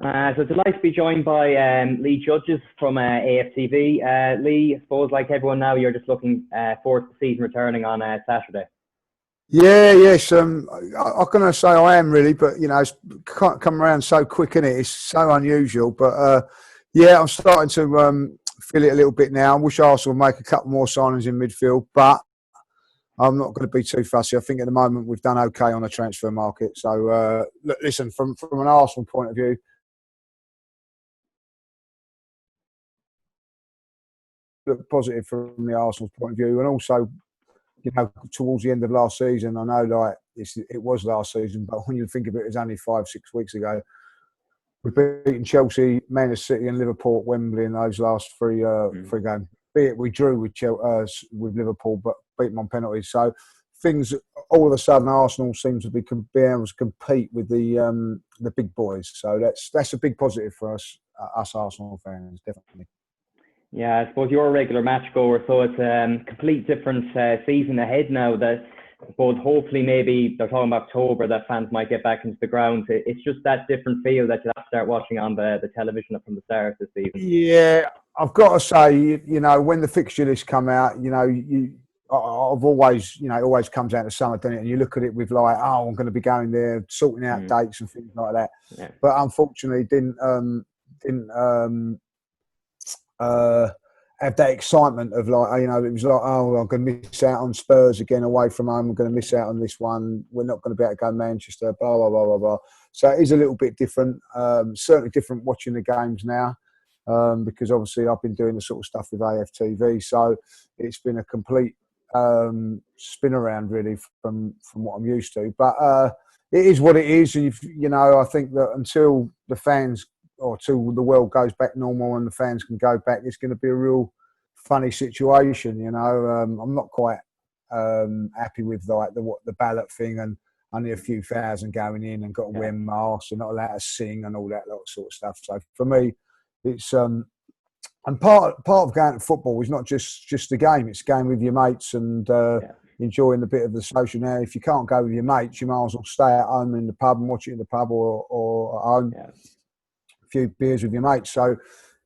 So delighted to be joined by Lee Judges from AFTV. Lee, I suppose like everyone now, you're just looking forward to the season returning on Saturday. Yeah, yes. I'm going to say I am really, but it's can't come around so quick, innit? It's so unusual. But yeah, I'm starting to feel it a little bit now. I wish Arsenal would make a couple more signings in midfield, but I'm not going to be too fussy. I think at the moment we've done okay on the transfer market. So look, listen, from an Arsenal point of view, look positive from the Arsenal's point of view, and also towards the end of last season, I know like it was last season, but when you think of it, it was only 5-6 weeks ago. We've beaten Chelsea, Man City, and Liverpool at Wembley in those last three games. Be it we drew with Liverpool, but beat them on penalties. So things all of a sudden, Arsenal seem to be able to compete with the big boys. So that's a big positive for us Arsenal fans, definitely. Yeah, I suppose you're a regular match goer, so it's a complete different season ahead now. That I suppose hopefully maybe they're talking about October that fans might get back into the ground. It's just that different feel that you have to start watching on the television from the start of the season. Yeah, I've got to say, when the fixture list come out, I've always, it always comes out in the summer, doesn't it? And you look at it with like, oh, I'm going to be going there, sorting out dates and things like that. Yeah. But unfortunately, didn't have that excitement of like, it was like, oh, I'm going to miss out on Spurs again away from home. I'm going to miss out on this one. We're not going to be able to go to Manchester, blah, blah, blah, blah, blah. So it is a little bit different, certainly different watching the games now because obviously I've been doing the sort of stuff with AFTV. So it's been a complete spin around really from what I'm used to. But it is what it is. And, I think that until the fans or till the world goes back normal and the fans can go back, it's going to be a real funny situation. I'm not quite happy with like the ballot thing and only a few thousand going in and got to wear masks and not allowed to sing and all that sort of stuff. So for me, it's and part of going to football is not just the game; it's going with your mates and enjoying the bit of the social. Now, if you can't go with your mates, you might as well stay at home in the pub and watch it in the pub or at home. Yeah. Few beers with your mates, so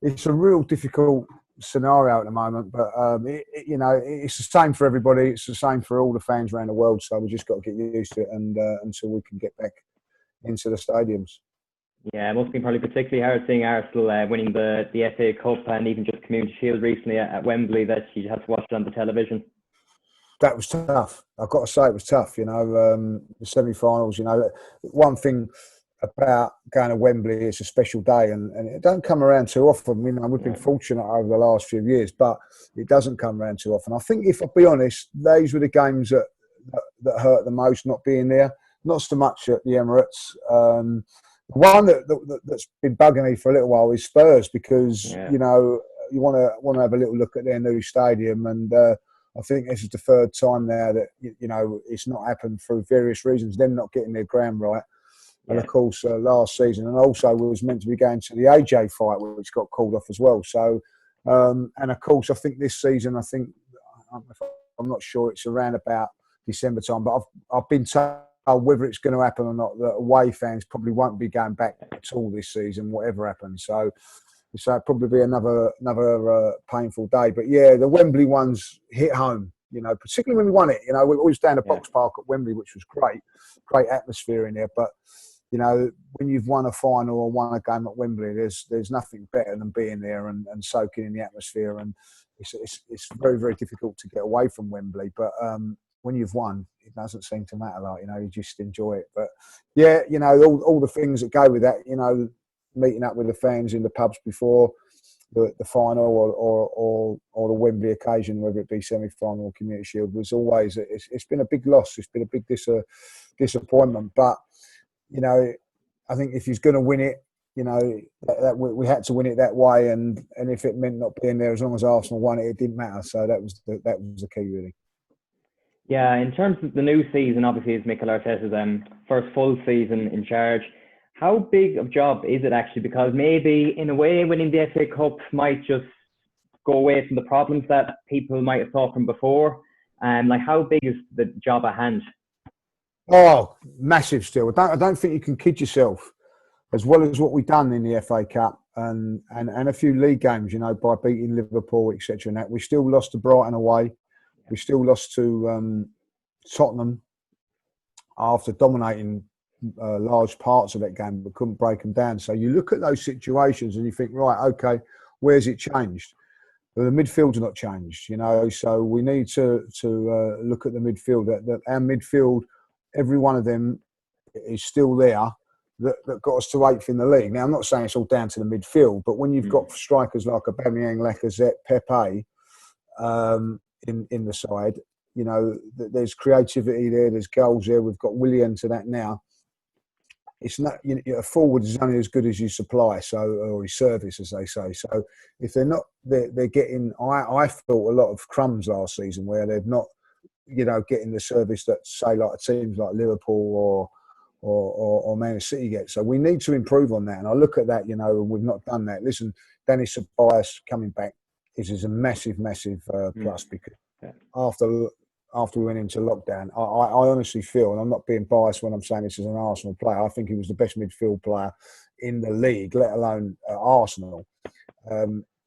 it's a real difficult scenario at the moment. But it's the same for everybody. It's the same for all the fans around the world. So we just got to get used to it, and until we can get back into the stadiums. Yeah, it must be probably particularly hard seeing Arsenal winning the FA Cup and even just Community Shield recently at Wembley that you had to watch it on the television. That was tough. I've got to say it was tough. The semi-finals. One thing about going to Wembley, it's a special day and it don't come around too often. We've been fortunate over the last few years, but it doesn't come around too often. I think, if I'll be honest, those were the games that hurt the most not being there. Not so much at the Emirates. One that's been bugging me for a little while is Spurs because you want to have a little look at their new stadium, and I think this is the third time now that it's not happened through various reasons. Them not getting their ground right. And of course, last season, and also we was meant to be going to the AJ fight, which got called off as well. So, and of course, I think this season, I'm not sure, it's around about December time, but I've been told whether it's going to happen or not, that away fans probably won't be going back at all this season, whatever happens. So it'll probably be another painful day. But yeah, the Wembley ones hit home. Particularly when we won it. We always down the Box Park at Wembley, which was great atmosphere in there. But when you've won a final or won a game at Wembley, there's nothing better than being there and soaking in the atmosphere. And it's very, very difficult to get away from Wembley. But when you've won, it doesn't seem to matter. Like, you just enjoy it. But yeah, all the things that go with that. Meeting up with the fans in the pubs before the final or the Wembley occasion, whether it be semi-final or Community Shield, was always it's been a big loss. It's been a big disappointment. But I think if he's going to win it, that we had to win it that way, and if it meant not being there, as long as Arsenal won it, it didn't matter. So that was the key, really. Yeah, in terms of the new season, obviously it's Mikel Arteta's first full season in charge. How big of a job is it actually? Because maybe in a way, winning the FA Cup might just go away from the problems that people might have thought from before. How big is the job at hand? Oh, massive still. I don't think you can kid yourself as well as what we've done in the FA Cup and a few league games, by beating Liverpool, etc. And that, we still lost to Brighton away. We still lost to Tottenham after dominating large parts of that game, but couldn't break them down. So you look at those situations and you think, right, okay, where's it changed? Well, the midfield's not changed, So we need to look at the midfield. That our midfield, every one of them is still there. That got us to 8th in the league. Now, I'm not saying it's all down to the midfield, but when you've got strikers like Aubameyang, Lacazette, Pepe in the side, there's creativity there, there's goals there. We've got Willian to that now. It's not, a forward is only as good as you supply, or his service, as they say. So if they're not, they're getting. I felt a lot of crumbs last season where they're not, getting the service that, say, like teams like Liverpool or Man City get. So we need to improve on that. And I look at that, and we've not done that. Listen, Dennis Ceballos coming back is a massive, massive plus, because after we went into lockdown, I honestly feel, and I'm not being biased when I'm saying this as an Arsenal player, I think he was the best midfield player in the league, let alone Arsenal,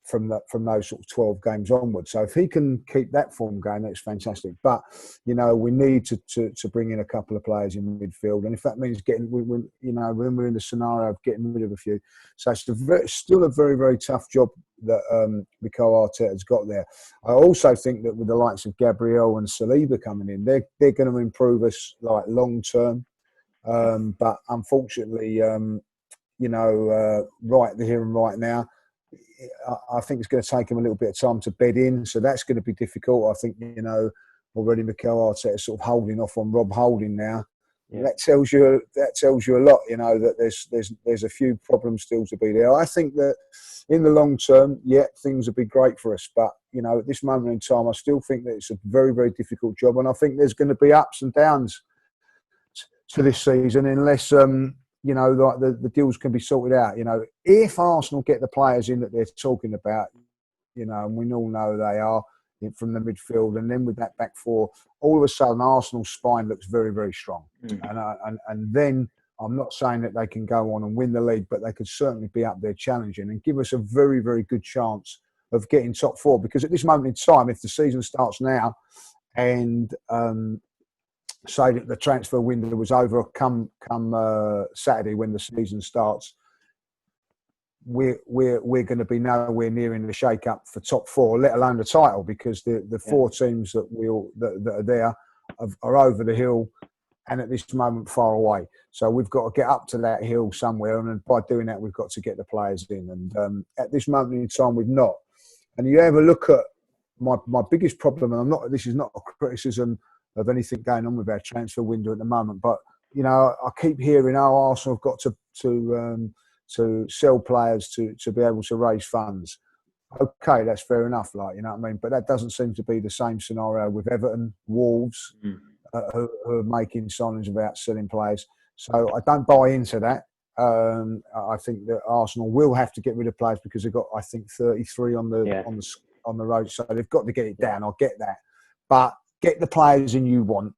from those sort of 12 games onwards. So if he can keep that form going, that's fantastic. But we need to bring in a couple of players in midfield, and if that means getting, when we're in the scenario of getting rid of a few, so it's still a very, very tough job that Mikel Arteta's got there. I also think that with the likes of Gabriel and Saliba coming in, they're going to improve us like long term. But unfortunately, right here and right now, I think it's going to take him a little bit of time to bed in, so that's going to be difficult. I think already Mikel Arteta is sort of holding off on Rob Holding now. Yeah. That tells you a lot. That there's a few problems still to be there. I think that in the long term, things will be great for us. But at this moment in time, I still think that it's a very, very difficult job, and I think there's going to be ups and downs to this season unless like the deals can be sorted out. If Arsenal get the players in that they're talking about, and we all know they are from the midfield, and then with that back four, all of a sudden Arsenal's spine looks very, very strong. And then I'm not saying that they can go on and win the league, but they could certainly be up there challenging and give us a very, very good chance of getting top four. Because at this moment in time, if the season starts now and say that the transfer window was over come Saturday when the season starts, we're going to be nowhere near in the shake-up for top four, let alone the title, because the four teams that are there are over the hill and at this moment far away. So we've got to get up to that hill somewhere, and by doing that, we've got to get the players in. And at this moment in time, we've not. And you have a look at my biggest problem, and this is not a criticism of anything going on with our transfer window at the moment, but I keep hearing, Arsenal have got to sell players to be able to raise funds. Okay, that's fair enough, but that doesn't seem to be the same scenario with Everton, Wolves, who are making signings about selling players. So I don't buy into that. I think that Arsenal will have to get rid of players because they've got, I think, 33 on the road, so they've got to get it down. I'll get that, but get the players in you want,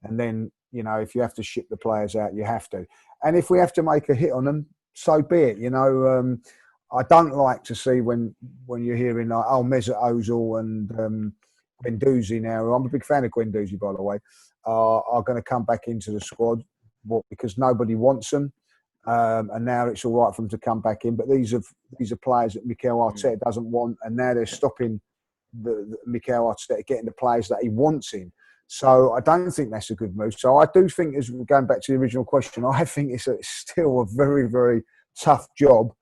and then if you have to ship the players out, you have to. And if we have to make a hit on them, so be it. I don't like to see when you're hearing like, Mesut Ozil and Guendouzi now. I'm a big fan of Guendouzi, by the way. Are going to come back into the squad because nobody wants them, and now it's all right for them to come back in. But these are players that Mikel Arteta doesn't want, and now they're stopping the Mikel Arteta getting the players that he wants in. So I don't think that's a good move. So I do think, as we're going back to the original question, I think it's still a very, very tough job,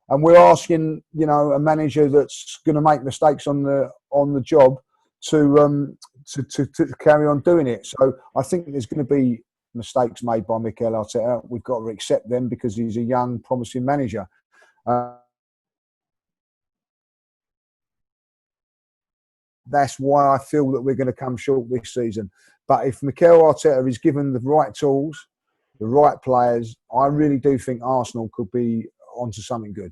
and we're asking a manager that's going to make mistakes on the job to carry on doing it. So I think there's going to be mistakes made by Mikel Arteta. We've got to accept them because he's a young, promising manager. That's why I feel that we're going to come short this season. But if Mikel Arteta is given the right tools, the right players, I really do think Arsenal could be onto something good.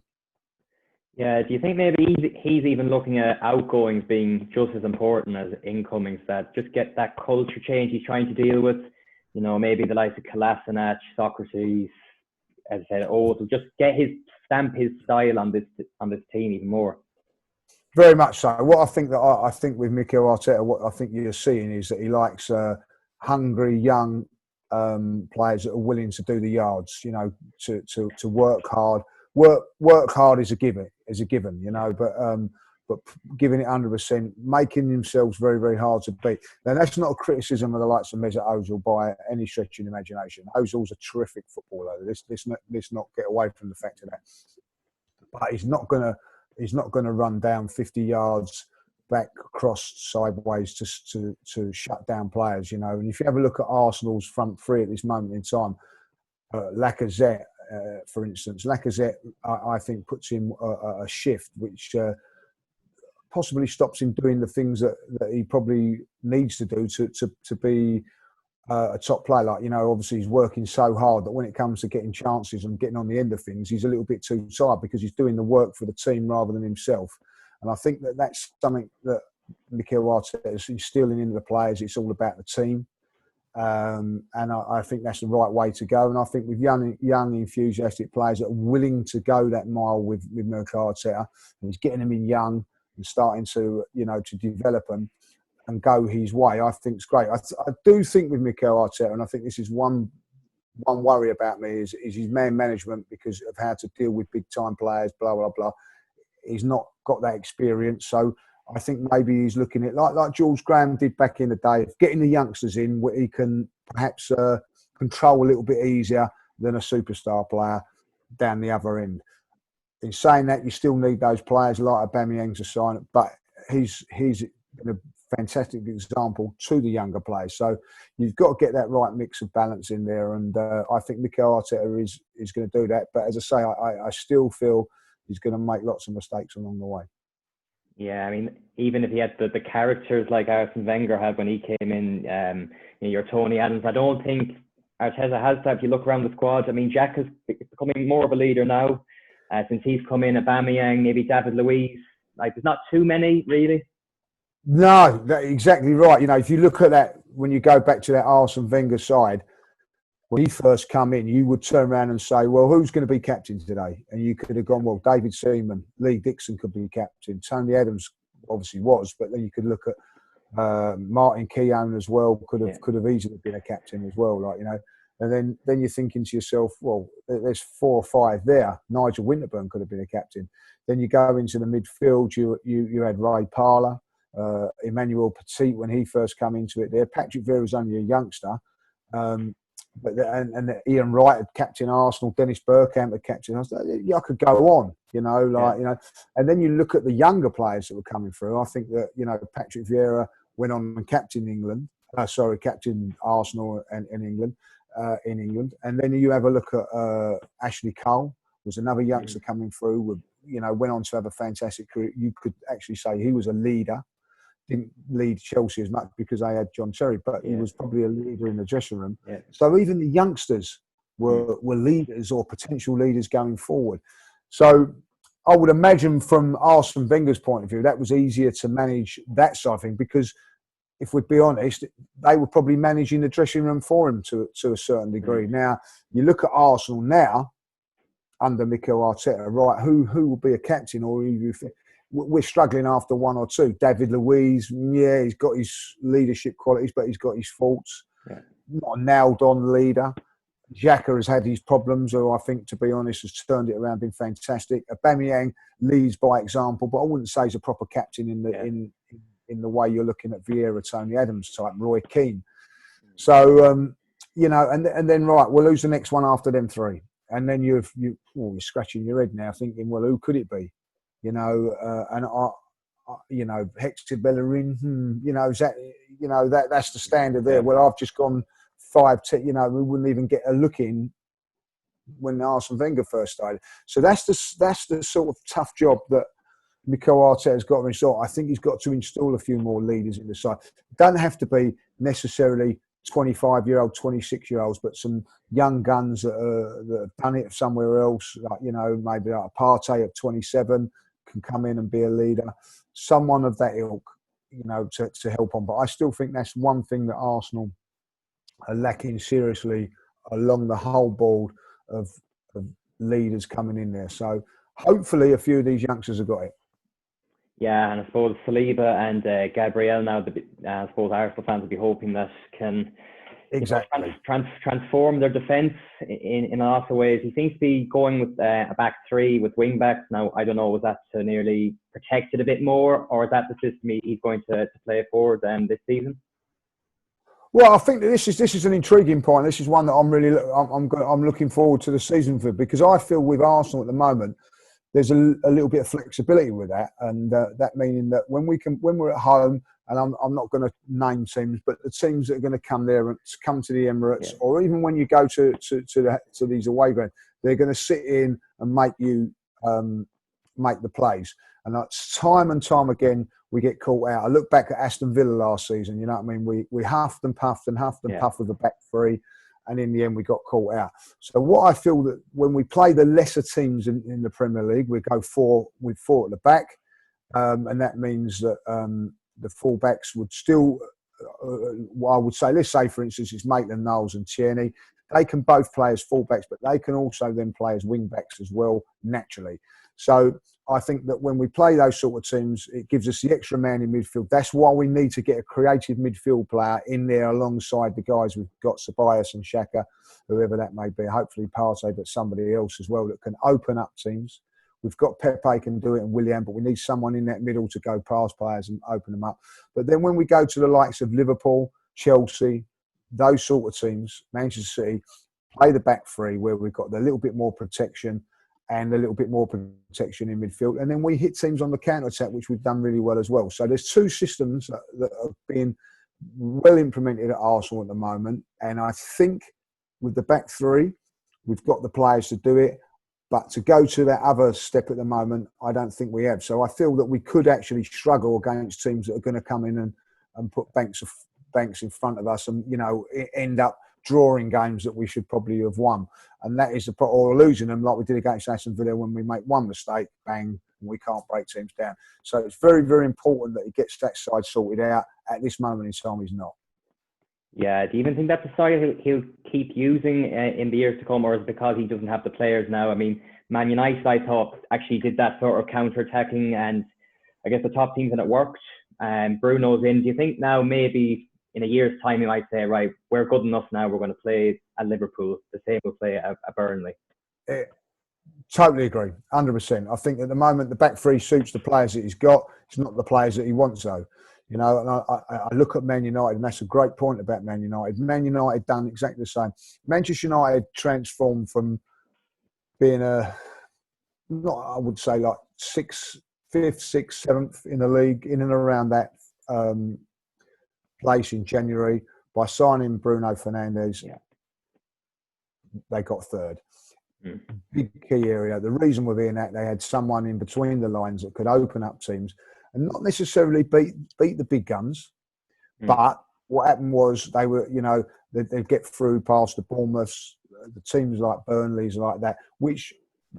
Yeah, do you think maybe he's even looking at outgoings being just as important as incomings, that just get that culture change he's trying to deal with? Maybe the likes of Kolasinac, Socrates, as I said, to just get stamp his style on this team even more. Very much so. What I think with Mikel Arteta, what I think you're seeing is that he likes hungry young players that are willing to do the yards. You know, to work hard. Work hard is a given. You know, but giving it 100%, making themselves very, very hard to beat. Now, that's not a criticism of the likes of Mesut Ozil by any stretch of the imagination. Ozil's a terrific footballer. Let's not get away from the fact of that. But he's not going to run down 50 yards back, across, sideways to shut down players. You know, and if you have a look at Arsenal's front three at this moment in time, Lacazette, for instance, I think puts in a shift which possibly stops him doing the things that he probably needs to do to be a top player. Like, you know, obviously he's working so hard that when it comes to getting chances and getting on the end of things, he's a little bit too tired because he's doing the work for the team rather than himself. And I think that's something that Mikel Arteta is instilling into the players. It's all about the team. And I think that's the right way to go. And I think with young enthusiastic players that are willing to go that mile with Mikel Arteta, and he's getting them in young and starting to, you know, to develop them and go his way, I think it's great. I do think with Mikel Arteta, and I think this is one worry about me, is his man management, because of how to deal with big time players, blah, blah, blah. He's not got that experience. So I think maybe he's looking at, like Jules Graham did back in the day, of getting the youngsters in where he can perhaps control a little bit easier than a superstar player down the other end. In saying that, you still need those players like Aubameyang to sign, but he's been a fantastic example to the younger players. So you've got to get that right mix of balance in there, and I think Mikel Arteta is going to do that. But as I say, I still feel he's going to make lots of mistakes along the way. Yeah, I mean, even if he had the characters like Arsene Wenger had when he came in, you know, your Tony Adams, I don't think Arteta has that. If you look around the squad, I mean, Jack is becoming more of a leader now. Since he's come in, Aubameyang, maybe David Luiz, like there's not too many really. No, that's exactly right. You know, if you look at that, when you go back to that Arsene Wenger side, when he first come in, you would turn around and say, well, who's going to be captain today? And you could have gone, well, David Seaman, Lee Dixon could be captain. Tony Adams obviously was, but then you could look at Martin Keown as well, could have easily been a captain as well, like, you know. And then you're thinking to yourself, well, there's 4 or 5 there. Nigel Winterburn could have been a captain. Then you go into the midfield, you had Ray Parlour, Emmanuel Petit when he first came into it there. Patrick Vieira was only a youngster. But Ian Wright had captain Arsenal, Dennis Bergkamp had captain Arsenal. I could go on, you know, like, you know. And then you look at the younger players that were coming through. I think that, you know, Patrick Vieira went on and captain Arsenal in England. And then you have a look at Ashley Cole, was another youngster coming through. With, you know, went on to have a fantastic career. You could actually say he was a leader. Didn't lead Chelsea as much because they had John Terry, but he was probably a leader in the dressing room. Yeah. So even the youngsters were leaders or potential leaders going forward. So I would imagine from Arsene Wenger's point of view, that was easier to manage that side of thing, because if we'd be honest, they were probably managing the dressing room for him to a certain degree. Now, you look at Arsenal now, under Mikel Arteta, right, who will be a captain, or we're struggling after 1 or 2. David Luiz, yeah, he's got his leadership qualities, but he's got his faults. Yeah. Not a nailed-on leader. Xhaka has had his problems, who I think, to be honest, has turned it around, been fantastic. Aubameyang leads by example, but I wouldn't say he's a proper captain in the way you're looking at Vieira, Tony Adams type, Roy Keane. So, you know, and then, right, we'll lose the next one after them 3. And then you're scratching your head now thinking, well, who could it be? You know, and you know, Hector Bellerin, you know, is that, you know, that's the standard there. Well, I've just gone 5-10, you know, we wouldn't even get a look in when Arsene Wenger first started. So that's the sort of tough job that Mikel Arteta's got to install. I think he's got to install a few more leaders in the side. It doesn't have to be necessarily 25-year-old, 26-year-olds, but some young guns that have done it somewhere else, like, you know, maybe like a Partey at 27 can come in and be a leader. Someone of that ilk, you know, to help on. But I still think that's one thing that Arsenal are lacking seriously along the whole board of leaders coming in there. So hopefully a few of these youngsters have got it. Yeah, and I suppose Saliba and Gabriel now, I suppose Arsenal fans will be hoping that can Exactly. transform their defence in lots of ways. He seems to be going with a back three with wing backs. Now, I don't know, was that to nearly protect it a bit more, or is that the system he's going to play forward this season? Well, I think that this is an intriguing point. This is one that I'm looking forward to the season for, because I feel with Arsenal at the moment, there's a little bit of flexibility with that, and that meaning that when we're at home, and I'm not going to name teams, but the teams that are going to come there and come to the Emirates, or even when you go to these away grounds, they're going to sit in and make you make the plays. And that's time and time again we get caught out. I look back at Aston Villa last season. You know what I mean? We huffed and puffed with the back three, and in the end we got caught out. So what I feel that when we play the lesser teams in the Premier League, we go with four at the back, and that means that the fullbacks would still, I would say, let's say for instance it's Maitland-Niles and Tierney. They can both play as fullbacks, but they can also then play as wing-backs as well, naturally. So I think that when we play those sort of teams, it gives us the extra man in midfield. That's why we need to get a creative midfield player in there alongside the guys we've got, Ceballos and Xhaka, whoever that may be. Hopefully Partey, but somebody else as well that can open up teams. We've got Pepe can do it and Willian, but we need someone in that middle to go past players and open them up. But then when we go to the likes of Liverpool, Chelsea, those sort of teams, Manchester City, play the back three where we've got a little bit more protection and a little bit more protection in midfield. And then we hit teams on the counter-attack, which we've done really well as well. So there's two systems that are being well implemented at Arsenal at the moment. And I think with the back three, we've got the players to do it. But to go to that other step at the moment, I don't think we have. So I feel that we could actually struggle against teams that are going to come in and put banks in front of us and, end up drawing games that we should probably have won. And that is or losing them like we did against Aston Villa when we make one mistake, bang, and we can't break teams down. So it's very, very important that he gets that side sorted out. At this moment in time, he's not. Yeah, do you even think that's a side he'll keep using in the years to come, or is it because he doesn't have the players now? I mean, Man United, I thought, actually did that sort of counter-attacking, and I guess the top teams, and it worked. Bruno's in. Do you think now maybe in a year's time he might say, right, we're good enough now, we're going to play at Liverpool, the same we'll play at Burnley? Totally agree, 100%. I think at the moment the back three suits the players that he's got. It's not the players that he wants, though. And I look at Man United, and that's a great point about Man United. Man United done exactly the same. Manchester United transformed from being I would say like fifth, sixth, seventh in the league, in and around that place in January, by signing Bruno Fernandes. Yeah. They got third. Big key area. The reason we're being that, they had someone in between the lines that could open up teams and not necessarily beat the big guns. But what happened was they were, they'd get through past the Bournemouths, the teams like Burnley's like that, which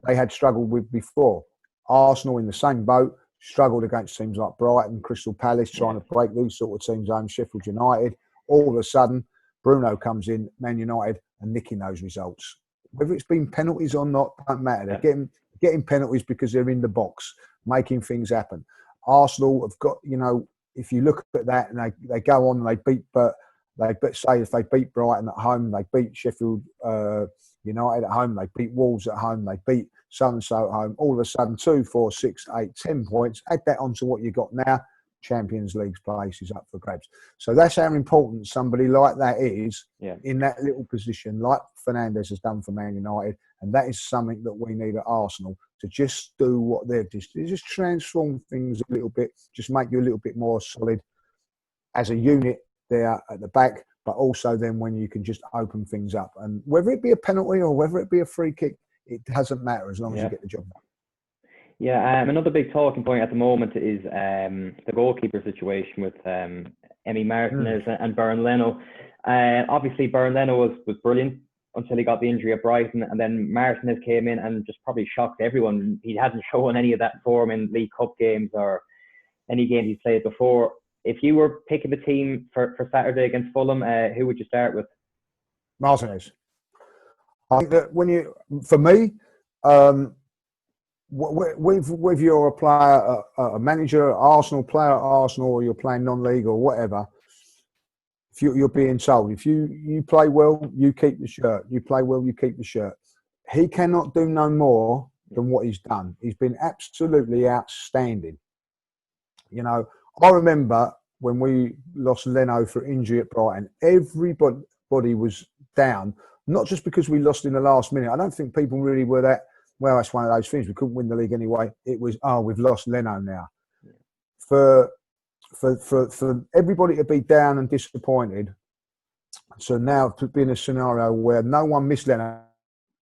they had struggled with before. Arsenal in the same boat, struggled against teams like Brighton, Crystal Palace, trying to break these sort of teams home, Sheffield United. All of a sudden, Bruno comes in, Man United, and nicking those results. Whether it's been penalties or not, don't matter. They're getting penalties because they're in the box, making things happen. Arsenal have got, if you look at that and they go on and they beat, say if they beat Brighton at home, they beat Sheffield United at home, they beat Wolves at home, they beat so-and-so at home, all of a sudden 2, 4, 6, 8, 10 points, add that onto what you got now, Champions League place is up for grabs. So that's how important somebody like that is in that little position, like Fernandes has done for Man United. And that is something that we need at Arsenal to just do what they've just transform things a little bit, just make you a little bit more solid as a unit there at the back, but also then when you can just open things up. And whether it be a penalty or whether it be a free kick, it doesn't matter as long as you get the job done. Yeah, another big talking point at the moment is the goalkeeper situation with Emi Martinez and Bernd Leno. Obviously, Bernd Leno was brilliant until he got the injury at Brighton, and then Martinez came in and just probably shocked everyone. He hadn't shown any of that form in League Cup games or any games he's played before. If you were picking the team for Saturday against Fulham, who would you start with? Martinez. I think that for me, Whether you're a player, a manager, Arsenal player at Arsenal, or you're playing non-league or whatever, if you're being told, if you play well, you keep the shirt. You play well, you keep the shirt. He cannot do no more than what he's done. He's been absolutely outstanding. You know, I remember when we lost Leno for injury at Brighton, everybody was down, not just because we lost in the last minute. I don't think people really were that, well, that's one of those things. We couldn't win the league anyway. It was, oh, we've lost Leno now. For everybody to be down and disappointed, so now to be in a scenario where no one missed Leno,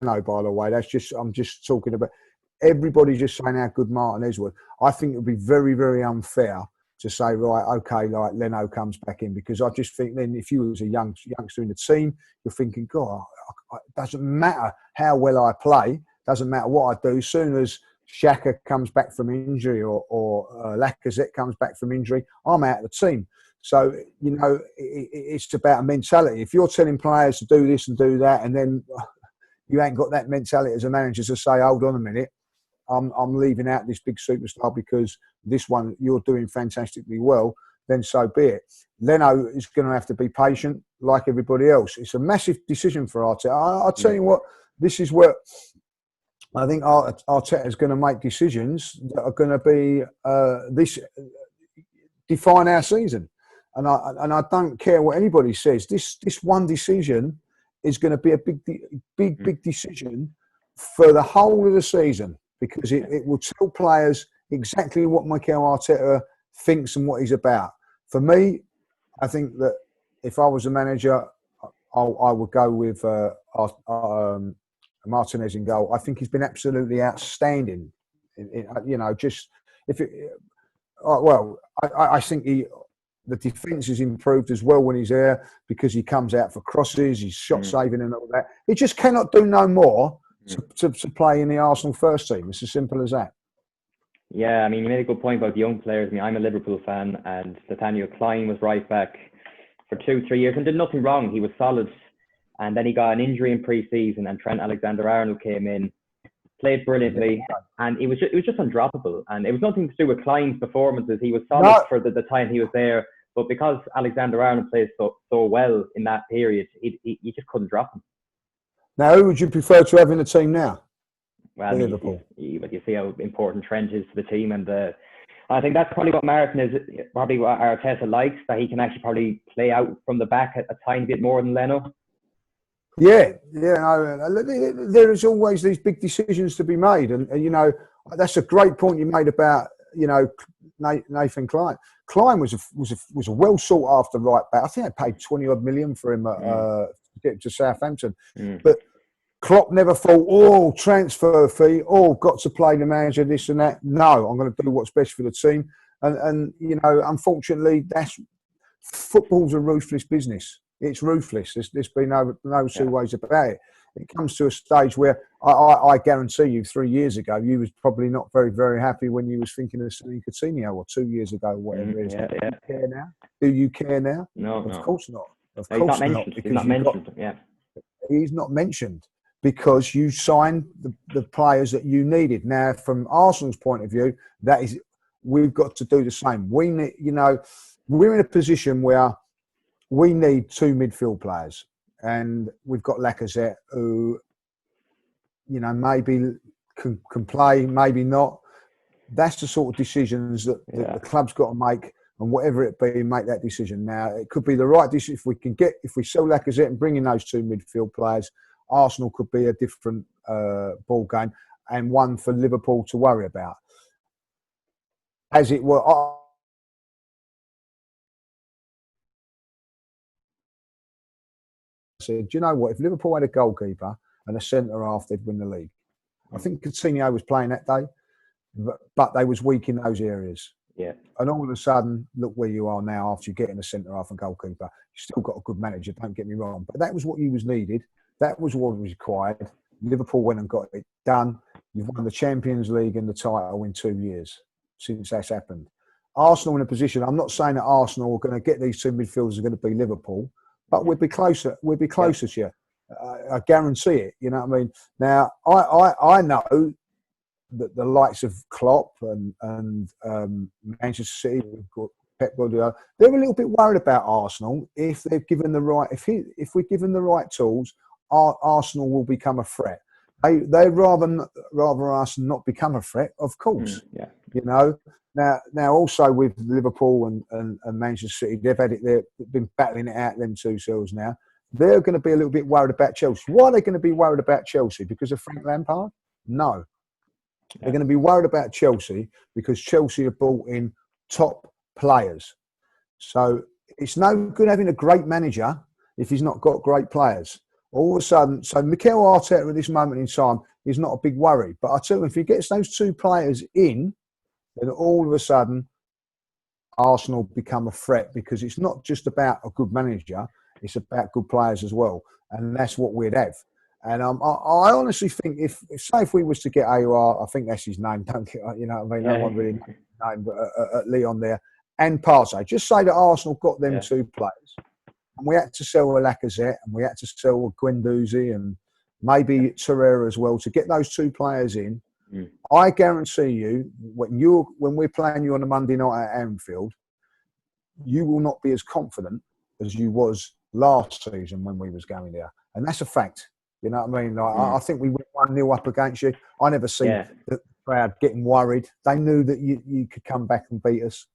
by the way, I'm just talking about everybody just saying how good Martinez was. I think it would be very, very unfair to say, right, okay, like Leno comes back in, because I just think then if you was a youngster in the team, you're thinking, God, it doesn't matter how well I play, doesn't matter what I do. As soon as Xhaka comes back from injury or Lacazette comes back from injury, I'm out of the team. So, you know, it's about a mentality. If you're telling players to do this and do that, and then you ain't got that mentality as a manager to say, hold on a minute, I'm leaving out this big superstar because this one you're doing fantastically well, then so be it. Leno is going to have to be patient like everybody else. It's a massive decision for Arteta. I'll tell you what, this is where I think Arteta is going to make decisions that are going to be define our season. And I don't care what anybody says. This one decision is going to be a big decision for the whole of the season, because it will tell players exactly what Mikel Arteta thinks and what he's about. For me, I think that if I was a manager, I would go with Martinez in goal. I think he's been absolutely outstanding. I think the defence is improved as well when he's there, because he comes out for crosses, he's shot saving and all that. He just cannot do no more to play in the Arsenal first team. It's as simple as that. Yeah, I mean, you made a good point about the young players. I mean, I'm a Liverpool fan, and Nathaniel Klein was right back for 2-3 years and did nothing wrong. He was solid. And then he got an injury in pre-season, and Trent Alexander-Arnold came in, played brilliantly, and it was just undroppable. And it was nothing to do with Klein's performances. He was solid for the time he was there. But because Alexander-Arnold plays so well in that period, you just couldn't drop him. Now, who would you prefer to have in the team now? Well, Liverpool. You see how important Trent is to the team, and I think that's probably what probably what Arteta likes, that he can actually probably play out from the back a tiny bit more than Leno. Yeah. There is always these big decisions to be made, and you know, that's a great point you made about, you know, Nathan Klein. Klein was a well sought after right back. I think I paid 20-odd million for him to get to Southampton, but Klopp never thought, transfer fee, got to play the manager, this and that. No, I'm going to do what's best for the team, and you know, unfortunately, football's a ruthless business. It's ruthless. There's been no two ways about it. It comes to a stage where I guarantee you 3 years ago, you was probably not very, very happy when you was thinking of selling Coutinho, or 2 years ago, whatever it is. Do you care now? Do you care now? No, of course not. Of course not. He's not mentioned. He's not mentioned because you signed the players that you needed. Now, from Arsenal's point of view, we've got to do the same. We need, you know, we're in a position where we need 2 midfield players, and we've got Lacazette, who, you know, maybe can play, maybe not. That's the sort of decisions that the club's got to make, and whatever it be, make that decision. Now, it could be the right decision if we sell Lacazette and bring in those 2 midfield players. Arsenal could be a different ball game, and one for Liverpool to worry about. As it were, said, do you know what? If Liverpool had a goalkeeper and a centre half, they'd win the league. I think Coutinho was playing that day, but they was weak in those areas. Yeah. And all of a sudden, look where you are now after you getting a centre half and goalkeeper. You still got a good manager, don't get me wrong, but that was what you was needed. That was what was required. Liverpool went and got it done. You've won the Champions League and the title in 2 years since that's happened. Arsenal in a position, I'm not saying that Arsenal are going to get these 2 midfielders are going to be Liverpool, but we'll be closer. We'll be closer to you. I guarantee it. You know what I mean? Now, I know that the likes of Klopp and Manchester City, we've got Pep Guardiola, they're a little bit worried about Arsenal. If they're given the right, if we're given the right tools, Arsenal will become a threat. They rather us not become a threat, of course. Yeah. You know. Now also with Liverpool and Manchester City, they've been battling it out them two selves now. They're going to be a little bit worried about Chelsea. Why are they going to be worried about Chelsea? Because of Frank Lampard? No. They're going to be worried about Chelsea because Chelsea have brought in top players. So it's no good having a great manager if he's not got great players. All of a sudden, so Mikel Arteta at this moment in time is not a big worry. But I tell you, if he gets those two players in, then all of a sudden Arsenal become a threat because it's not just about a good manager, it's about good players as well. And that's what we'd have. And I honestly think if we was to get AUR, I think that's his name, don't get, you know what I mean? No one really knows his name, but Leon there, and Partey. Just say that Arsenal got them two players. And we had to sell a Lacazette and we had to sell a Guendouzi and maybe Torreira as well to get those two players in. I guarantee you, when we're playing you on a Monday night at Anfield, you will not be as confident as you was last season when we was going there. And that's a fact. You know what I mean? Like, I think we went 1-0 up against you. I never seen the crowd getting worried. They knew that you could come back and beat us.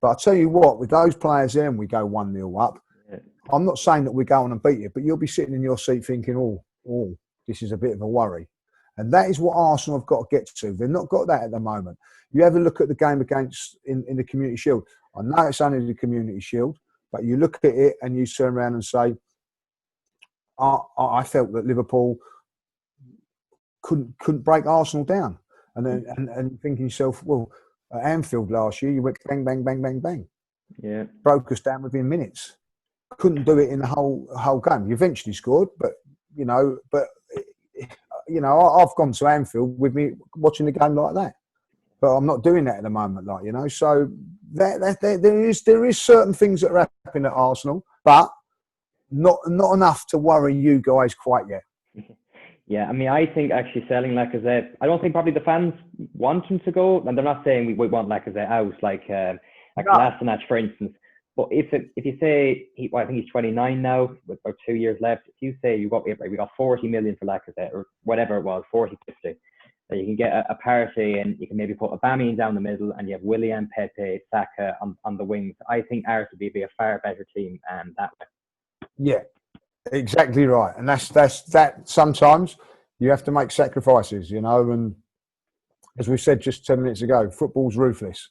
But I tell you what, with those players there and we go 1-0 up, I'm not saying that we're going and beat you, but you'll be sitting in your seat thinking, oh, this is a bit of a worry. And that is what Arsenal have got to get to. They've not got that at the moment. You have a look at the game in the Community Shield. I know it's only the Community Shield, but you look at it and you turn around and say, I felt that Liverpool couldn't break Arsenal down. And then and thinking yourself, well, at Anfield last year, you went bang, bang, bang, bang, bang. Yeah. Broke us down within minutes. Couldn't do it in the whole game. You eventually scored, but I've gone to Anfield with me watching the game like that. But I'm not doing that at the moment, like, you know. So there is certain things that are happening at Arsenal, but not enough to worry you guys quite yet. Yeah, I mean, I think actually selling Lacazette, I don't think probably the fans want him to go, and they're not saying we want Lacazette out, like Kolasinac, for instance. But if you say I think he's 29 now, with about 2 years left. If you say we got 40 million for Lacazette or whatever it was, 40, 50, that you can get a party and you can maybe put Aubameyang down the middle and you have Willian, Pepe, Saka on the wings. I think Arsenal would be a far better team that way. Yeah, exactly right. And that's that. Sometimes you have to make sacrifices, you know. And as we said just 10 minutes ago, football's ruthless.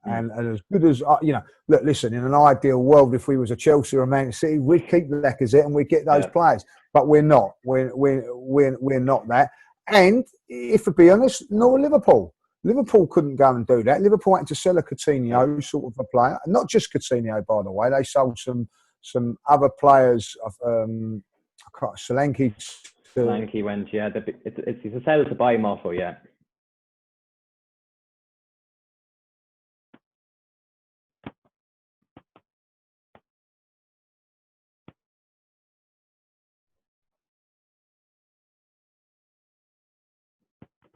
And as good as look, listen. In an ideal world, if we was a Chelsea or a Man City, we'd keep Lacazette and we'd get those players. But we're not. We're not that. And if to be honest, nor Liverpool. Liverpool couldn't go and do that. Liverpool had to sell a Coutinho sort of a player. Not just Coutinho, by the way. They sold some other players. Solanke. Solanke went. Yeah, it's a sell to buy motto. Yeah.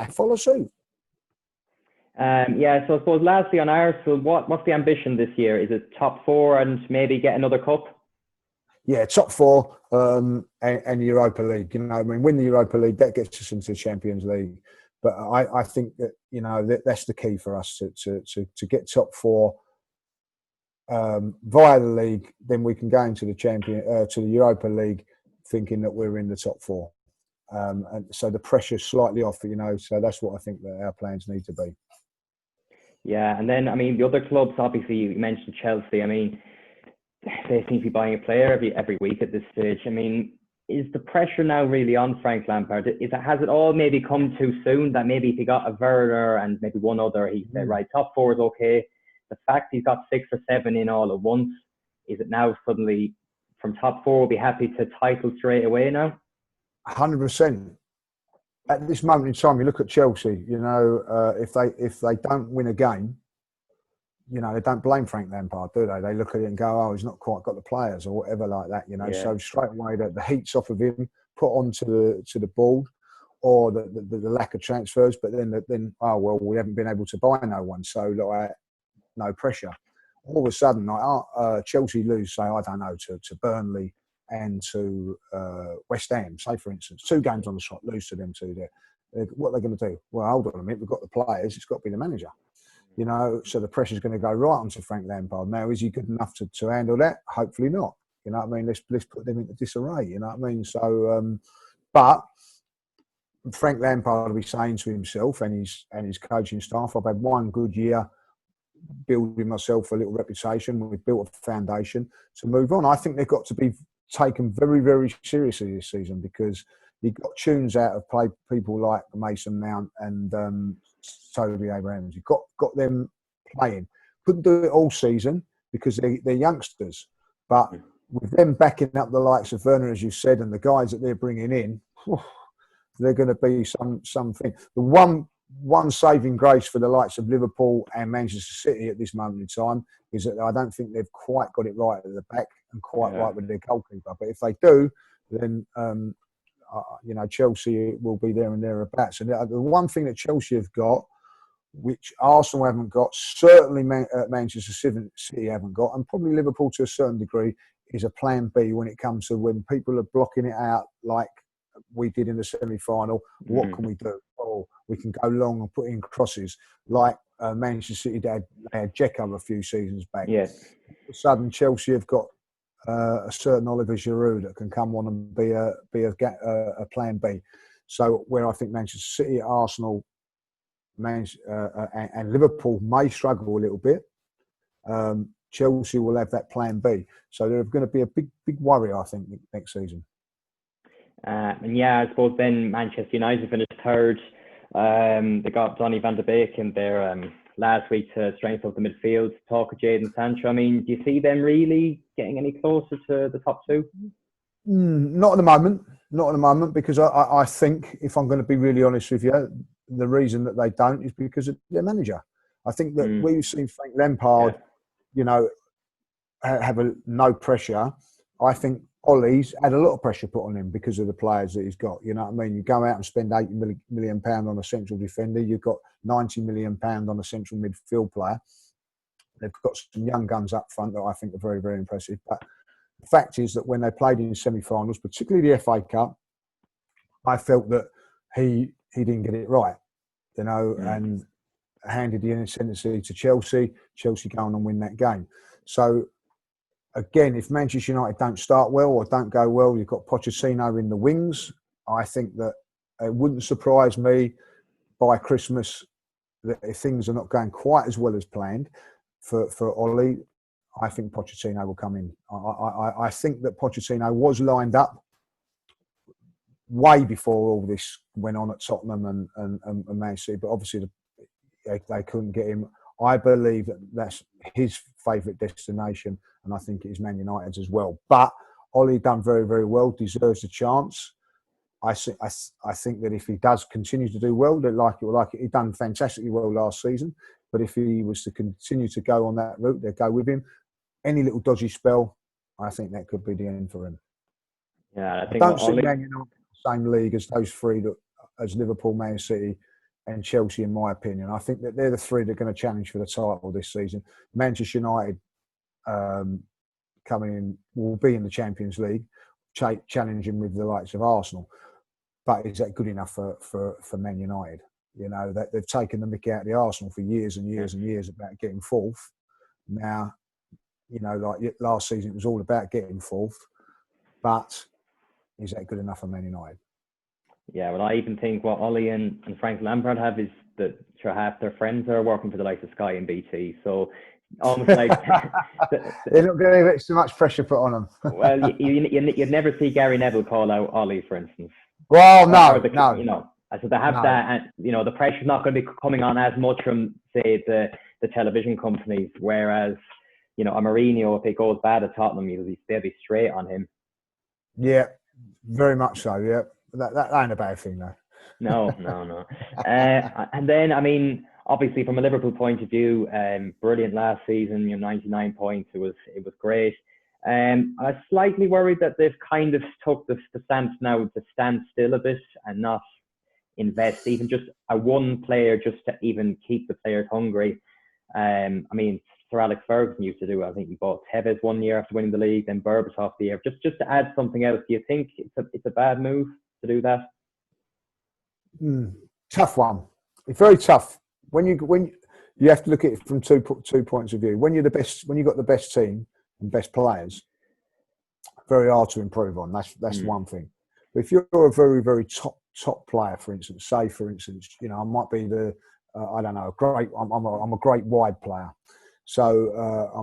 Follow suit. So I suppose lastly on Arsenal, what's the ambition this year? Is it top four and maybe get another cup? Yeah, top four and Europa League. You know, I mean, win the Europa League, that gets us into the Champions League. But I think that that's the key for us to get top four via the league. Then we can go into the to the Europa League, thinking that we're in the top four. And so the pressure's slightly off, you know. So that's what I think that our plans need to be. Yeah, and then I mean the other clubs. Obviously, you mentioned Chelsea. I mean, they seem to be buying a player every week at this stage. I mean, is the pressure now really on Frank Lampard? Has it all maybe come too soon? That maybe if he got a Werner and maybe one other, he said, right, top four is okay. The fact he's got 6 or 7 in all at once, is it now suddenly from top four, we'll be happy to title straight away now? 100%. At this moment in time, you look at Chelsea. You know, if they don't win a game, you know, they don't blame Frank Lampard, do they? They look at it and go, "Oh, he's not quite got the players," or whatever like that. You know, so straight away the heat's off of him. put onto the board, or the lack of transfers. But then oh well, we haven't been able to buy no one, so like no pressure. All of a sudden, like Chelsea lose, say I don't know, to Burnley and to West Ham, say for instance, 2 games on the trot, lose to them two there. What are they going to do? Well, hold on a minute, we've got the players, it's got to be the manager. You know, so the pressure's going to go right onto Frank Lampard. Now, is he good enough to handle that? Hopefully not. You know what I mean? Let's put them into disarray. You know what I mean? So, but Frank Lampard will be saying to himself and his coaching staff, I've had one good year building myself a little reputation. We've built a foundation to move on. I think they've got to be taken very, very seriously this season, because he got tunes out of people like Mason Mount and Toby Abrahams. He got them playing. Couldn't do it all season because they're youngsters. But with them backing up the likes of Werner, as you said, and the guys that they're bringing in, they're going to be something. The one saving grace for the likes of Liverpool and Manchester City at this moment in time is that I don't think they've quite got it right at the back and quite right with their goalkeeper. But if they do, then you know, Chelsea will be there and thereabouts. And the one thing that Chelsea have got, which Arsenal haven't got, certainly Manchester City haven't got, and probably Liverpool to a certain degree, is a plan B when it comes to when people are blocking it out like we did in the semi-final. What can we do? Oh, we can go long and put in crosses like Manchester City had Dzeko a few seasons back. Yes. All of a sudden, Chelsea have got a certain Oliver Giroud that can come on and be a plan B. So where I think Manchester City, Arsenal, and Liverpool may struggle a little bit, Chelsea will have that plan B. So they're going to be a big worry, I think, next season. And yeah, I suppose then Manchester United finished third. They got Donny van de Beek in there last week to strengthen up the midfield. Talk of Jadon Sancho. I mean, do you see them really getting any closer to the top 2? Not at the moment. Not at the moment, because I think, if I'm going to be really honest with you, the reason that they don't is because of their manager. I think that we've seen Frank Lampard, you know, have no pressure. I think Ollie's had a lot of pressure put on him because of the players that he's got. You know what I mean? You go out and spend £80 million on a central defender. You've got £90 million on a central midfield player. They've got some young guns up front that I think are very, very impressive. But the fact is that when they played in semi-finals, particularly the FA Cup, I felt that he didn't get it right, you know, and handed the ascendancy to Chelsea. Chelsea going and win that game. So again, if Manchester United don't start well or don't go well, you've got Pochettino in the wings. I think that it wouldn't surprise me by Christmas that if things are not going quite as well as planned for Ollie, I think Pochettino will come in. I think that Pochettino was lined up way before all this went on at Tottenham and Man City, but obviously they couldn't get him. I believe that that's his favourite destination, and I think it is Man United's as well. But Ollie done very, very well, deserves a chance. I think that if he does continue to do well, they'll like it. He done fantastically well last season, but if he was to continue to go on that route, they'll go with him. Any little dodgy spell, I think that could be the end for him. Yeah, I don't see Man United in the same league as those three, as Liverpool, Man City and Chelsea, in my opinion. I think that they're the three that are going to challenge for the title this season. Manchester United coming in will be in the Champions League, challenging with the likes of Arsenal. But is that good enough for Man United? You know, that they've taken the mickey out of the Arsenal for years and years and years about getting fourth. Now, you know, like last season, it was all about getting fourth. But is that good enough for Man United? Yeah, well, I even think what Ollie and Frank Lampard have is that half their friends are working for the likes of Sky and BT. So almost like they're not going to get so much pressure put on them. Well, you'd never see Gary Neville call out Ollie, for instance. Well, no. You know, so they have that, and you know, the pressure's not going to be coming on as much from, say, the television companies. Whereas, you know, a Mourinho, if it goes bad at Tottenham, they'll be straight on him. Yeah, very much so. Yeah, that ain't a bad thing, though. No. And then, I mean, obviously, from a Liverpool point of view, brilliant last season. 99 points. It was great. I'm slightly worried that they've kind of took the stance now to stand still a bit and not invest, even just a one player, just to even keep the players hungry. I mean, Sir Alex Ferguson used to do it. I think he bought Tevez 1 year after winning the league, then Berbatov the year, just to add something else. Do you think it's a bad move to do that? Tough one. It's very tough. When you have to look at it from two points of view. When you're the best, when you've got the best team and best players, very hard to improve on. That's one thing. But if you're a very, very top player, for instance, say for instance, you know, I might be I don't know, I'm a great wide player. So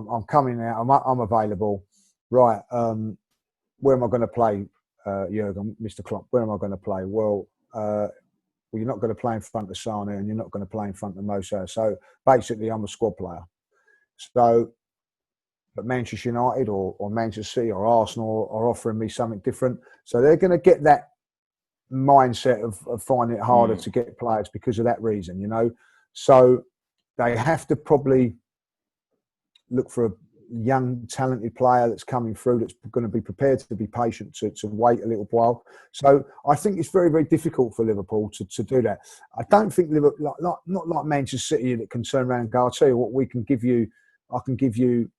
I'm coming out. I'm available. Right. Where am I going to play, Jurgen, Mr. Klopp? Where am I going to play? Well, you're not going to play in front of Sane, and you're not going to play in front of Mo Salah. So basically, I'm a squad player. So, but Manchester United or Manchester City or Arsenal are offering me something different. So they're going to get that mindset of finding it harder to get players because of that reason, you know. So they have to probably look for a young, talented player that's coming through that's going to be prepared to be patient to wait a little while. So I think it's very, very difficult for Liverpool to do that. I don't think Liverpool, not like Manchester City, that can turn around and go, I'll tell you what, we can give you, I can give you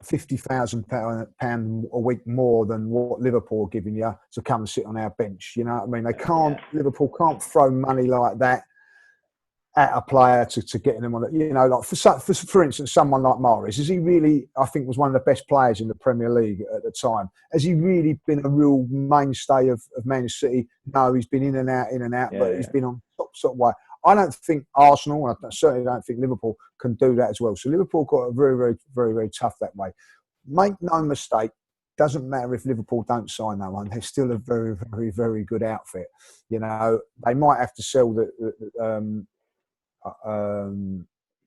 £50,000 a week more than what Liverpool are giving you to come and sit on our bench. You know what I mean? They can't, Liverpool can't throw money like that at a player to getting them on it. You know, like for instance, someone like Mahrez, is he really, I think, was one of the best players in the Premier League at the time. Has he really been a real mainstay of Manchester City? No, he's been in and out, but he's been on top sort of way. I don't think Arsenal, and I certainly don't think Liverpool can do that as well. So Liverpool got a very, very, very, very tough that way. Make no mistake, doesn't matter if Liverpool don't sign no one, they're still a very, very, very good outfit. You know, they might have to sell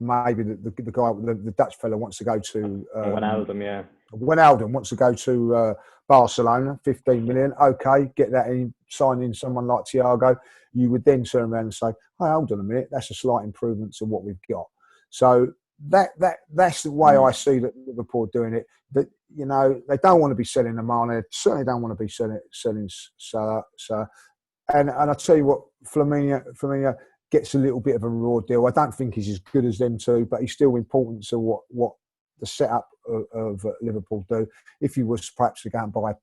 maybe the guy, the Dutch fella wants to go to Wijnaldum wants to go to Barcelona, 15 million. Okay, get that in, sign in someone like Thiago. You would then turn around and say, "Hey, hold on a minute, that's a slight improvement to what we've got." So that's the way I see that Liverpool are doing it. That, you know, they don't want to be selling Mane. They certainly don't want to be selling Salah. And I tell you what, Firmino gets a little bit of a raw deal. I don't think he's as good as them two, but he's still important to what the setup of Liverpool do. If he was perhaps to go and buy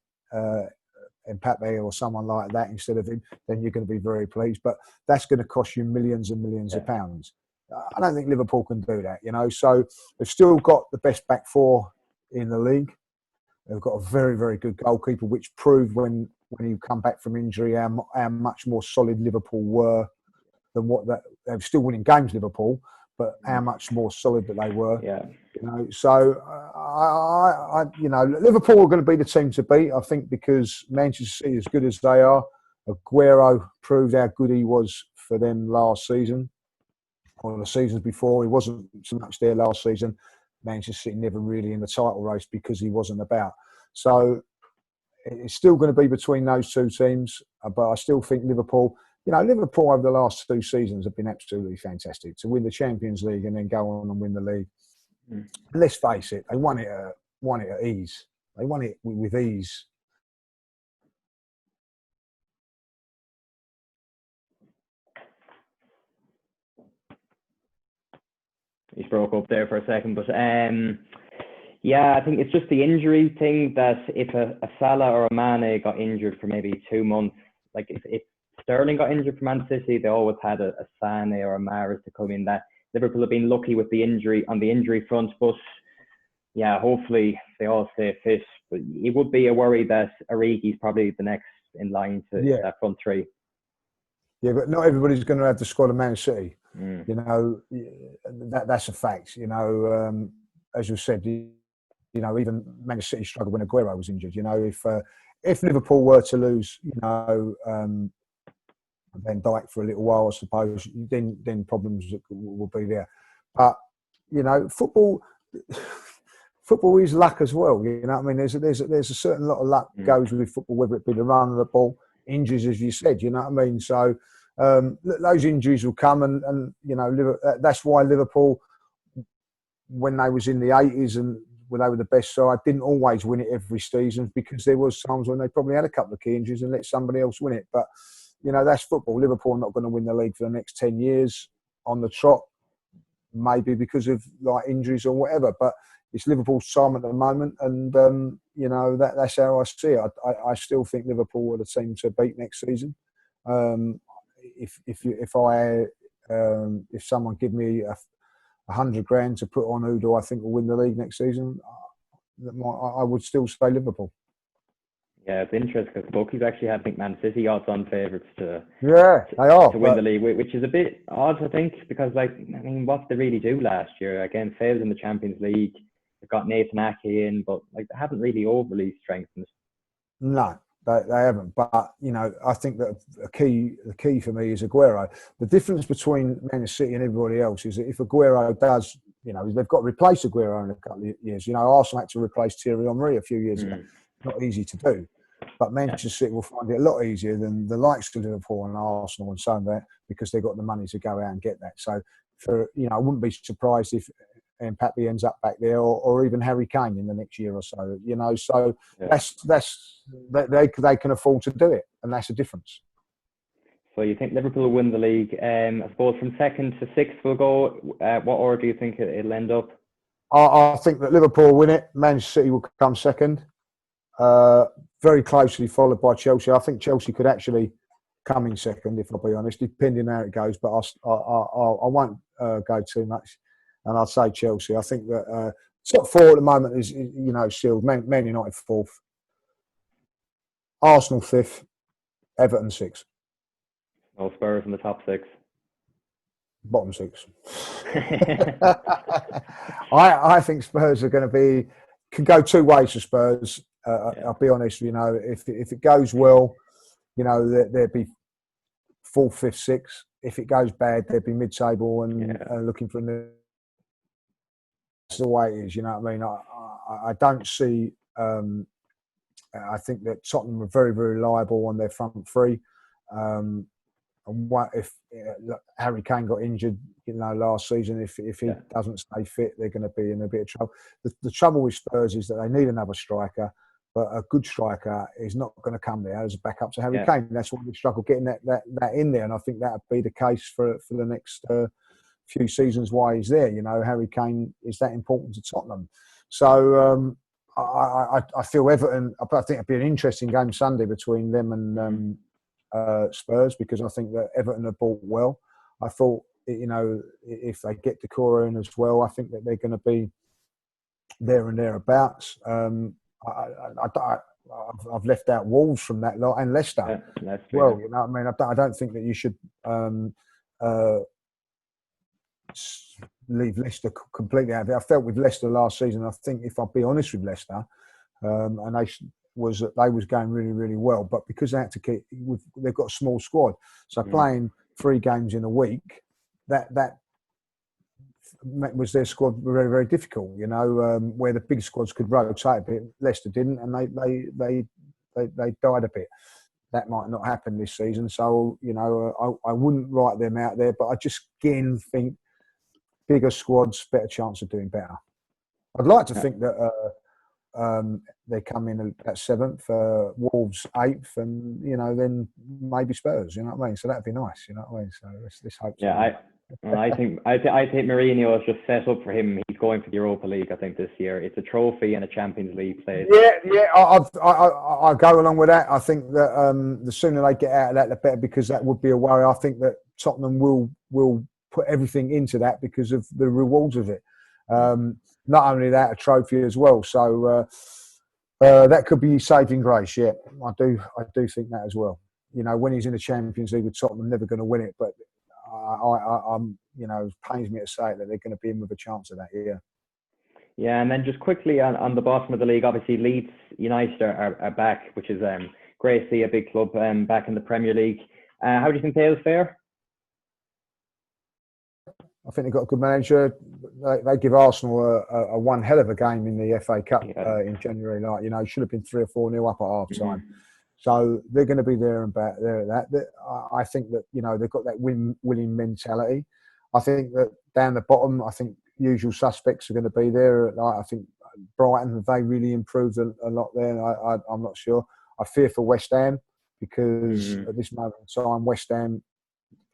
Mbappe or someone like that instead of him, then you're going to be very pleased. But that's going to cost you millions and millions of pounds. I don't think Liverpool can do that, you know. So they've still got the best back four in the league. They've got a very, very good goalkeeper, which proved when he come back from injury how much more solid Liverpool were than what they were still winning games, Liverpool, but how much more solid that they were. Yeah. You know, so you know, Liverpool are going to be the team to beat, I think, because Manchester City, as good as they are, Aguero proved how good he was for them last season, or the seasons before. He wasn't so much there last season. Manchester City never really in the title race because he wasn't about. So it's still going to be between those two teams, but I still think Liverpool. You know, Liverpool over the last 2 seasons have been absolutely fantastic. To win the Champions League and then go on and win the league. And let's face it, they won it at ease. They won it with ease. He broke up there for a second, but yeah, I think it's just the injury thing that if a Salah or a Mane got injured for maybe 2 months, like if Sterling got injured for Man City, they always had a Sane or a Mahrez to come in. That Liverpool have been lucky with the injury on the injury front, but yeah, hopefully they all stay fit. But it would be a worry that Origi's probably the next in line to that front three. Yeah, but not everybody's going to have the squad of Man City. You know, that's a fact. You know, as you said, you know, even Manchester City struggled when Aguero was injured. You know, if Liverpool were to lose, you know, Van Dijk for a little while, I suppose, then problems will be there. But you know, football is luck as well. You know what I mean? There's a certain lot of luck goes with football, whether it be the run of the ball, injuries, as you said. You know what I mean? So those injuries will come, and you know, that's why Liverpool, when they was in the 80s and they were the best side, didn't always win it every season because there was times when they probably had a couple of key injuries and let somebody else win it. But, that's football. Liverpool are not going to win the league for the next 10 years on the trot, maybe because of like injuries or whatever. But it's Liverpool's time at the moment, and that's how I see it. I still think Liverpool are the team to beat next season. If someone give me $100,000 to put on who do I think will win the league next season, I would still say Liverpool. Yeah, it's interesting because bookies actually have, I think, Man City odds on favourites to win the league, which is a bit odd, I think, because what did they really do last year? Again, failed in the Champions League. They've got Nathan Ake in, but they haven't really overly strengthened. No, they haven't. But I think that the key for me is Aguero. The difference between Man City and everybody else is that if Aguero does, they've got to replace Aguero in a couple of years. Arsenal had to replace Thierry Henry a few years ago. Not easy to do. But Manchester City will find it a lot easier than the likes of Liverpool and Arsenal and so on, because they've got the money to go out and get that. So, I wouldn't be surprised if Mbappe ends up back there, or even Harry Kane in the next year or so. So they can afford to do it, and that's the difference. So you think Liverpool will win the league? I suppose from second to sixth we'll go. What order do you think it'll end up? I think that Liverpool will win it. Manchester City will come second. Very closely followed by Chelsea. I think Chelsea could actually come in second, if I'll be honest, depending how it goes. But I won't go too much, and I'll say Chelsea. I think that top four at the moment is sealed. Man United fourth, Arsenal fifth, Everton sixth. No Spurs in the top six. Bottom six. I think Spurs are going to can go two ways for Spurs. I'll be honest, if it goes well, there'd be fourth, fifth, sixth. If it goes bad, they'd be mid-table and looking for a new. That's the way it is, I don't see. I think that Tottenham are very, very reliable on their front three. And what if Harry Kane got injured, last season? If he doesn't stay fit, they're going to be in a bit of trouble. The trouble with Spurs is that they need another striker, but a good striker is not going to come there as a backup to Harry Kane. That's why they struggle getting that in there, and I think that would be the case for the next few seasons. Why he's there, Harry Kane is that important to Tottenham. So I feel Everton. I think it'd be an interesting game Sunday between them and Spurs, because I think that Everton have bought well. I thought, if they get Decore in as well, I think that they're going to be there and thereabouts. I've left out Wolves from that lot, and Leicester as well. I don't think that you should leave Leicester completely out of it. I felt with Leicester last season, I think, if I'll be honest with Leicester, and they was going really, really well, but because they had to they've got a small squad, so playing 3 games in a week, that was their squad very, very difficult. Where the big squads could rotate a bit, Leicester didn't, and they died a bit. That might not happen this season, so I wouldn't write them out there, but I just again think bigger squads, better chance of doing better. I'd like to think that they come in at 7th, Wolves 8th, and then maybe Spurs. You know what I mean? So that'd be nice. You know what I mean? So let's hope. Yeah, I think Mourinho is just set up for him. He's going for the Europa League, I think, this year. It's a trophy and a Champions League place. Yeah. I go along with that. I think that the sooner they get out of that, the better, because that would be a worry. I think that Tottenham will put everything into that because of the rewards of it. Not only that, a trophy as well. So that could be saving grace. Yeah, I do think that as well. When he's in the Champions League with Tottenham, never going to win it, but I'm it pains me to say that they're going to be in with a chance of that. Yeah, and then just quickly on the bottom of the league, obviously Leeds United are back, which is great to see a big club back in the Premier League. How do you think they'll fare? I think they've got a good manager. They give Arsenal a one hell of a game in the FA Cup in January. Should have been 3 or 4-0 up at half time. Mm-hmm. So they're going to be there and back there. I think that they've got that winning mentality. I think that down the bottom, I think usual suspects are going to be there. I think Brighton, have they really improved a lot there? I'm not sure. I fear for West Ham because at this moment in time, West Ham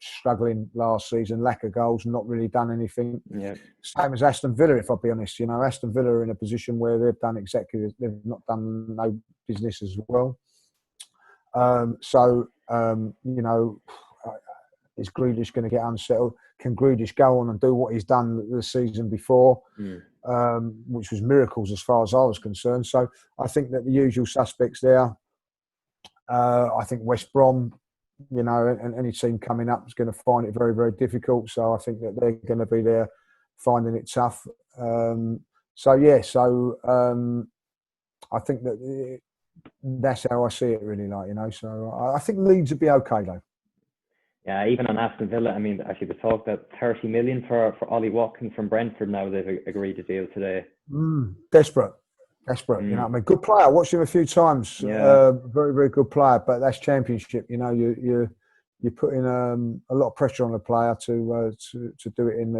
struggling last season, lack of goals, not really done anything. Yeah. Same as Aston Villa, if I'll be honest. You know, Aston Villa are in a position where they've done exactly, they've not done no business as well. You know, is Grealish going to get unsettled? Can Grealish go on and do what he's done the season before, which was miracles as far as I was concerned? So I think that the usual suspects there. I think West Brom, you know, and any team coming up is going to find it very, very difficult. So I think that they're going to be there finding it tough. I think that that's how I see it, really. Like, you know, so I think Leeds would be okay though. Yeah, even on Aston Villa, I mean, actually, the talk that 30 million for Ollie Watkins from Brentford now, they've agreed to deal today. Desperate. You know, I mean, good player. I watched him a few times. Yeah. Very, very good player. But that's Championship. You know, you're putting a lot of pressure on the player to do it in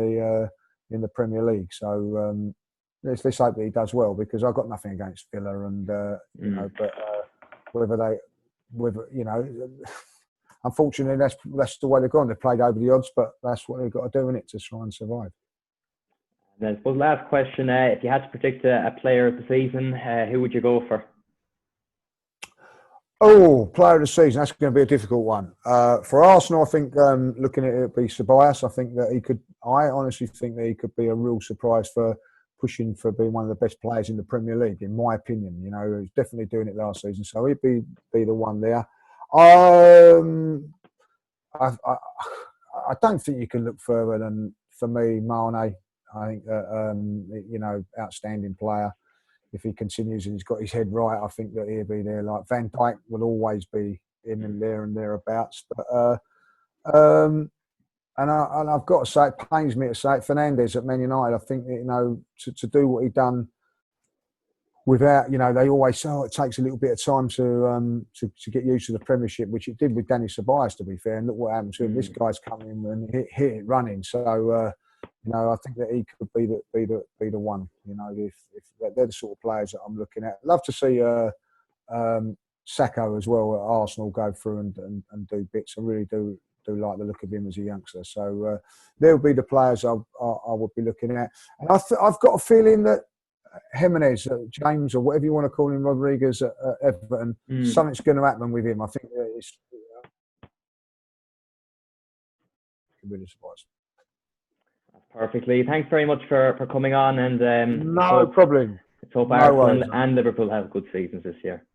the Premier League. So let's hope that he does well, because I've got nothing against Villa, and you know, but whether you know. Unfortunately, that's the way they've gone. They've played over the odds, but that's what they've got to do in it to try and survive. And then, I suppose, last question: if you had to predict a player of the season, who would you go for? Oh, player of the season. That's going to be a difficult one. For Arsenal, I think looking at it, it'd be Ceballos. I think that he could. I honestly think that he could be a real surprise for pushing for being one of the best players in the Premier League, in my opinion. You know, he's definitely doing it last season, so he'd be the one there. I don't think you can look further than, for me, Mane. I think that you know, outstanding player. If he continues and he's got his head right, I think that he'll be there. Like Van Dijk will always be in and there and thereabouts. But and I've got to say, it pains me to say it, Fernandes at Man United. I think that, you know, to do what he done. Without, you know, they always say, it takes a little bit of time to get used to the Premiership, which it did with Danny Ceballos, to be fair. And look what happened to him. This guy's come in and hit it running. So, you know, I think that he could be the one. You know, if they're the sort of players that I'm looking at. Love to see Sacco as well at Arsenal go through and do bits. I really do like the look of him as a youngster. So they'll be the players I would be looking at. And I've got a feeling that Jimenez, James, or whatever you want to call him, Rodriguez at Everton, something's going to happen with him. I think it's really surprised. Perfectly. Thanks very much for coming on, and no problem. Let's hope Arsenal and Liverpool have good seasons this year.